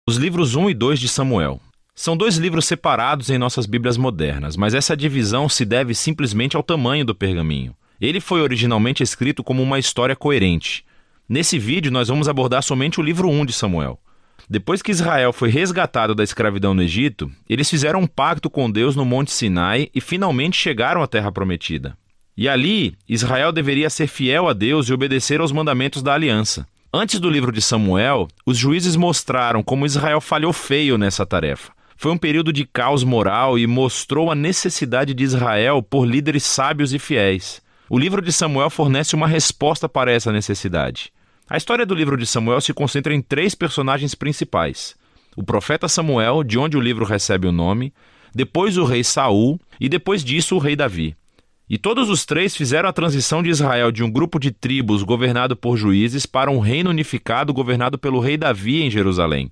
Os livros 1 e 2 de Samuel. São dois livros separados em nossas Bíblias modernas, mas essa divisão se deve simplesmente ao tamanho do pergaminho. Ele foi originalmente escrito como uma história coerente. Nesse vídeo, nós vamos abordar somente o livro 1 de Samuel. Depois que Israel foi resgatado da escravidão no Egito, eles fizeram um pacto com Deus no Monte Sinai e finalmente chegaram à Terra Prometida. E ali, Israel deveria ser fiel a Deus e obedecer aos mandamentos da aliança. Antes do livro de Samuel, os juízes mostraram como Israel falhou feio nessa tarefa. Foi um período de caos moral e mostrou a necessidade de Israel por líderes sábios e fiéis. O livro de Samuel fornece uma resposta para essa necessidade. A história do livro de Samuel se concentra em 3 personagens principais: o profeta Samuel, de onde o livro recebe o nome, depois o rei Saul e depois disso o rei Davi. E todos os 3 fizeram a transição de Israel de um grupo de tribos governado por juízes para um reino unificado governado pelo rei Davi em Jerusalém.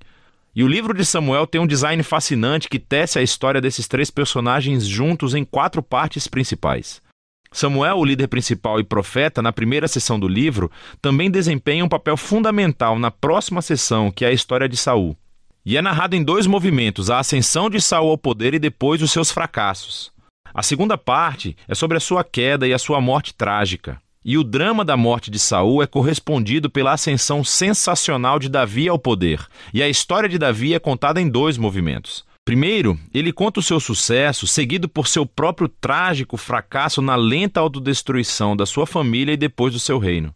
E o livro de Samuel tem um design fascinante que tece a história desses 3 personagens juntos em 4 partes principais. Samuel, o líder principal e profeta, na primeira seção do livro, também desempenha um papel fundamental na próxima seção, que é a história de Saul. E é narrado em 2 movimentos, a ascensão de Saul ao poder e depois os seus fracassos. A segunda parte é sobre a sua queda e a sua morte trágica. E o drama da morte de Saul é correspondido pela ascensão sensacional de Davi ao poder. E a história de Davi é contada em 2 movimentos. Primeiro, ele conta o seu sucesso, seguido por seu próprio trágico fracasso na lenta autodestruição da sua família e depois do seu reino.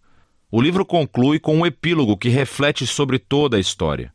O livro conclui com um epílogo que reflete sobre toda a história.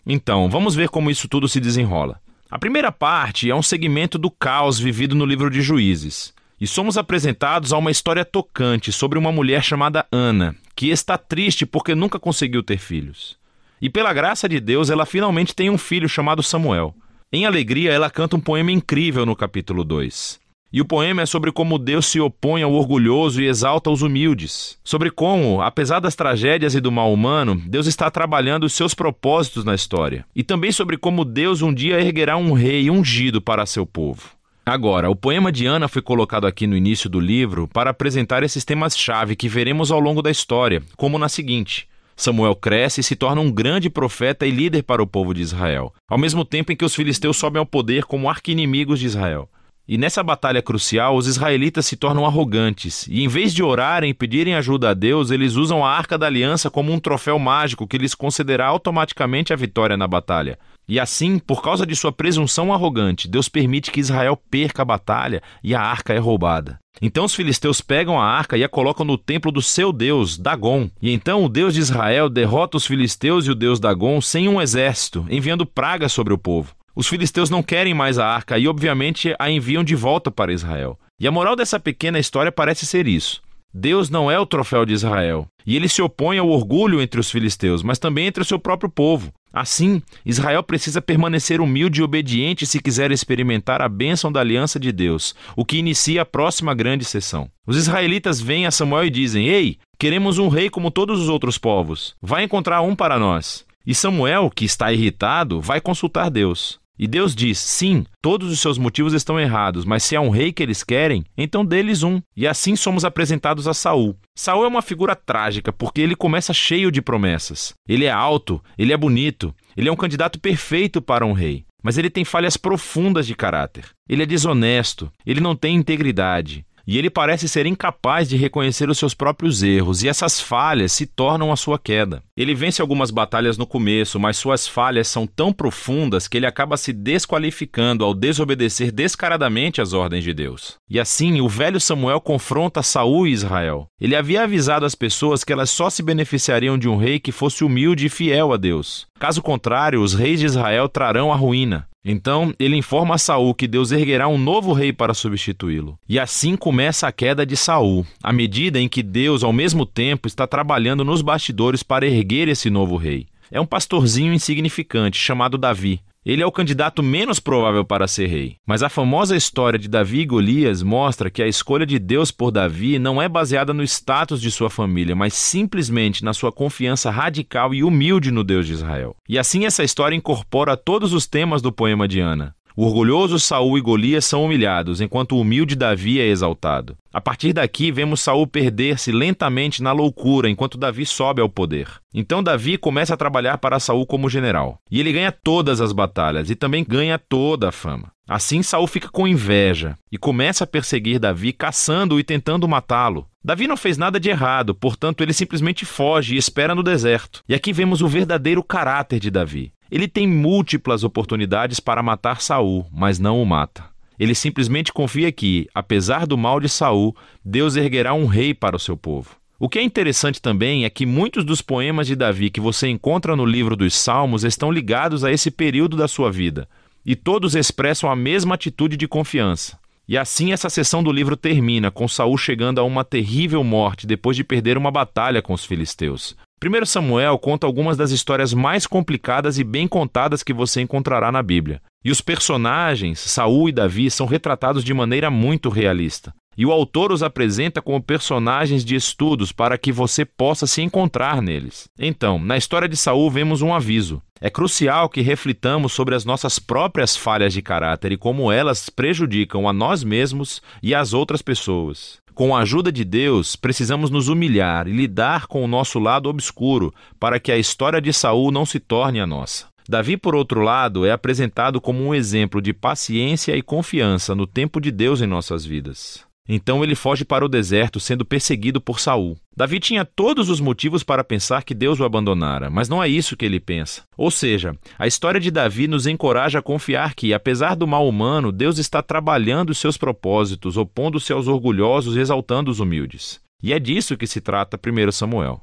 Então, vamos ver como isso tudo se desenrola. A primeira parte é um segmento do caos vivido no livro de Juízes. E somos apresentados a uma história tocante sobre uma mulher chamada Ana, que está triste porque nunca conseguiu ter filhos. E pela graça de Deus, ela finalmente tem um filho chamado Samuel. Em alegria, ela canta um poema incrível no capítulo 2. E o poema é sobre como Deus se opõe ao orgulhoso e exalta os humildes. Sobre como, apesar das tragédias e do mal humano, Deus está trabalhando os seus propósitos na história. E também sobre como Deus um dia erguerá um rei ungido para seu povo. Agora, o poema de Ana foi colocado aqui no início do livro para apresentar esses temas-chave que veremos ao longo da história, como na seguinte: Samuel cresce e se torna um grande profeta e líder para o povo de Israel, ao mesmo tempo em que os filisteus sobem ao poder como arqui-inimigos de Israel. E nessa batalha crucial, os israelitas se tornam arrogantes, e em vez de orarem e pedirem ajuda a Deus, eles usam a Arca da Aliança como um troféu mágico que lhes concederá automaticamente a vitória na batalha. E assim, por causa de sua presunção arrogante, Deus permite que Israel perca a batalha e a arca é roubada. Então os filisteus pegam a arca e a colocam no templo do seu deus, Dagom. E então o Deus de Israel derrota os filisteus e o deus Dagom sem um exército, enviando pragas sobre o povo. Os filisteus não querem mais a arca e obviamente a enviam de volta para Israel. E a moral dessa pequena história parece ser isso: Deus não é o troféu de Israel, e ele se opõe ao orgulho entre os filisteus, mas também entre o seu próprio povo. Assim, Israel precisa permanecer humilde e obediente se quiser experimentar a bênção da aliança de Deus, o que inicia a próxima grande sessão. Os israelitas vêm a Samuel e dizem: Ei, queremos um rei como todos os outros povos. Vai encontrar um para nós. E Samuel, que está irritado, vai consultar Deus. E Deus diz: sim, todos os seus motivos estão errados, mas se é um rei que eles querem, então dê-lhes um. E assim somos apresentados a Saul. Saul é uma figura trágica porque ele começa cheio de promessas. Ele é alto, ele é bonito, ele é um candidato perfeito para um rei. Mas ele tem falhas profundas de caráter. Ele é desonesto, ele não tem integridade. E ele parece ser incapaz de reconhecer os seus próprios erros, e essas falhas se tornam a sua queda. Ele vence algumas batalhas no começo, mas suas falhas são tão profundas que ele acaba se desqualificando ao desobedecer descaradamente às ordens de Deus. E assim, o velho Samuel confronta Saul e Israel. Ele havia avisado as pessoas que elas só se beneficiariam de um rei que fosse humilde e fiel a Deus. Caso contrário, os reis de Israel trarão a ruína. Então, ele informa a Saul que Deus erguerá um novo rei para substituí-lo. E assim começa a queda de Saul, à medida em que Deus, ao mesmo tempo, está trabalhando nos bastidores para erguer esse novo rei. É um pastorzinho insignificante, chamado Davi. Ele é o candidato menos provável para ser rei. Mas a famosa história de Davi e Golias mostra que a escolha de Deus por Davi não é baseada no status de sua família, mas simplesmente na sua confiança radical e humilde no Deus de Israel. E assim essa história incorpora todos os temas do poema de Ana. O orgulhoso Saul e Golias são humilhados, enquanto o humilde Davi é exaltado. A partir daqui, vemos Saul perder-se lentamente na loucura, enquanto Davi sobe ao poder. Então Davi começa a trabalhar para Saul como general. E ele ganha todas as batalhas e também ganha toda a fama. Assim, Saul fica com inveja e começa a perseguir Davi, caçando-o e tentando matá-lo. Davi não fez nada de errado, portanto ele simplesmente foge e espera no deserto. E aqui vemos o verdadeiro caráter de Davi. Ele tem múltiplas oportunidades para matar Saul, mas não o mata. Ele simplesmente confia que, apesar do mal de Saul, Deus erguerá um rei para o seu povo. O que é interessante também é que muitos dos poemas de Davi que você encontra no livro dos Salmos estão ligados a esse período da sua vida, e todos expressam a mesma atitude de confiança. E assim essa seção do livro termina, com Saul chegando a uma terrível morte depois de perder uma batalha com os filisteus. 1 Samuel conta algumas das histórias mais complicadas e bem contadas que você encontrará na Bíblia. E os personagens, Saul e Davi, são retratados de maneira muito realista. E o autor os apresenta como personagens de estudos para que você possa se encontrar neles. Então, na história de Saul vemos um aviso. É crucial que reflitamos sobre as nossas próprias falhas de caráter e como elas prejudicam a nós mesmos e às outras pessoas. Com a ajuda de Deus, precisamos nos humilhar e lidar com o nosso lado obscuro para que a história de Saul não se torne a nossa. Davi, por outro lado, é apresentado como um exemplo de paciência e confiança no tempo de Deus em nossas vidas. Então ele foge para o deserto, sendo perseguido por Saul. Davi tinha todos os motivos para pensar que Deus o abandonara, mas não é isso que ele pensa. Ou seja, a história de Davi nos encoraja a confiar que, apesar do mal humano, Deus está trabalhando os seus propósitos, opondo-se aos orgulhosos e exaltando os humildes. E é disso que se trata 1 Samuel.